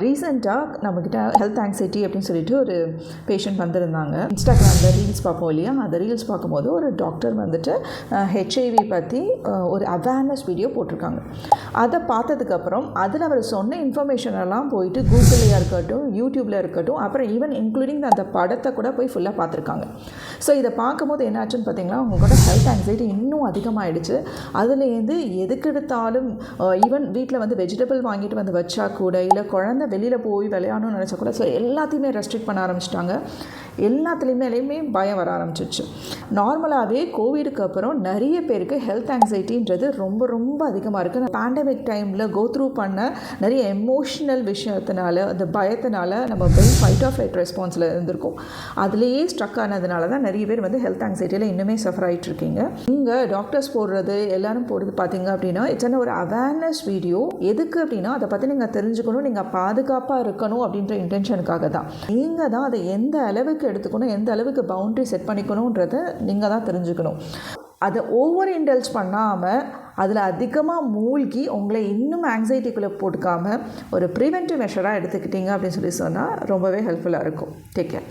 ரீசெண்டாக நம்மக்கிட்ட health anxiety அப்படின்னு சொல்லிட்டு ஒரு பேஷண்ட் வந்திருந்தாங்க. இன்ஸ்டாகிராமில் ரீல்ஸ் பார்ப்போம் இல்லையா, அந்த ரீல்ஸ் பார்க்கும்போது ஒரு டாக்டர் வந்துட்டு ஹெச்ஐவி பற்றி ஒரு அவேர்னஸ் வீடியோ போட்டிருக்காங்க. அதை பார்த்ததுக்கப்புறம் அதில் அவர் சொன்ன இன்ஃபர்மேஷன் எல்லாம் போயிட்டு கூகுள்லையாக இருக்கட்டும், யூடியூப்பில் இருக்கட்டும், அப்புறம் ஈவன் இன்க்ளூடிங் அந்த படத்தை கூட போய் ஃபுல்லாக பார்த்துருக்காங்க. ஸோ இதை பார்க்கும்போது என்ன ஆச்சுன்னு பார்த்தீங்கன்னா, உங்களோட ஹெல்த் ஆங்ஸைட்டி இன்னும் அதிகமாகிடுச்சு. அதுலேருந்து எதுக்கு எடுத்தாலும் ஈவன் வீட்டில் வந்து வெஜிடபிள் வாங்கிட்டு வந்து வச்சா கூட, இல்லை குழந்தை வெளியில் போய் விளையாடணும்னு நினச்சா கூட, ஸோ எல்லாத்தையுமே ரெஸ்ட்ரிக்ட் பண்ண ஆரம்பிச்சிட்டாங்க. எல்லாத்துலேயுமே பயம் வர ஆரம்பிச்சிச்சு. நார்மலாகவே கோவிடுக்கு அப்புறம் நிறைய பேருக்கு ஹெல்த் ஆங்ஸைட்டின்றது ரொம்ப ரொம்ப அதிகமாக இருக்குது. பேண்டமிக் டைமில் கோ த்ரூ பண்ண நிறைய எமோஷ்னல் விஷயத்தினால, அந்த பயத்தினால நம்ம பிரெயின் ஃபைட் ஆர் ஃப்ளைட் ரெஸ்பான்ஸில் இருந்திருக்கும். அதுலேயே ஸ்ட்ரக் ஆனதுனால தான் நிறைய பேர் வந்து ஹெல்த் ஆங்ஸைட்டியில் இன்னுமே சஃபர் ஆகிட்டு இருக்கீங்க. இங்கே டாக்டர்ஸ் போடுறது எல்லாரும் போடுறது பார்த்தீங்க அப்படின்னா, இட்ஸ் ஒரு அவேர்னஸ் வீடியோ. எதுக்கு அப்படின்னா, அதை பற்றி நீங்கள் தெரிஞ்சுக்கணும், நீங்கள் பாதுகாப்பாக இருக்கணும் அப்படின்ற இன்டென்ஷனுக்காக தான். நீங்கள் தான் அதை எந்த அளவுக்கு எடுத்துக்கணும், எந்த அளவுக்கு பவுண்ட்ரி செட் பண்ணிக்கணுன்றதை நீங்கள் தான் தெரிஞ்சுக்கணும். அதை ஓவர் இன்டல்ஜ் பண்ணாமல், அதில் அதிகமாக மூழ்கி உங்களை இன்னும் ஆங்ஸைட்டிக்குள்ளே போட்டுக்காமல் ஒரு ப்ரிவென்டிவ் மெஷராக எடுத்துக்கிட்டீங்க அப்படின்னு சொல்லி சொன்னால் ரொம்பவே ஹெல்ப்ஃபுல்லாக இருக்கும். Take care.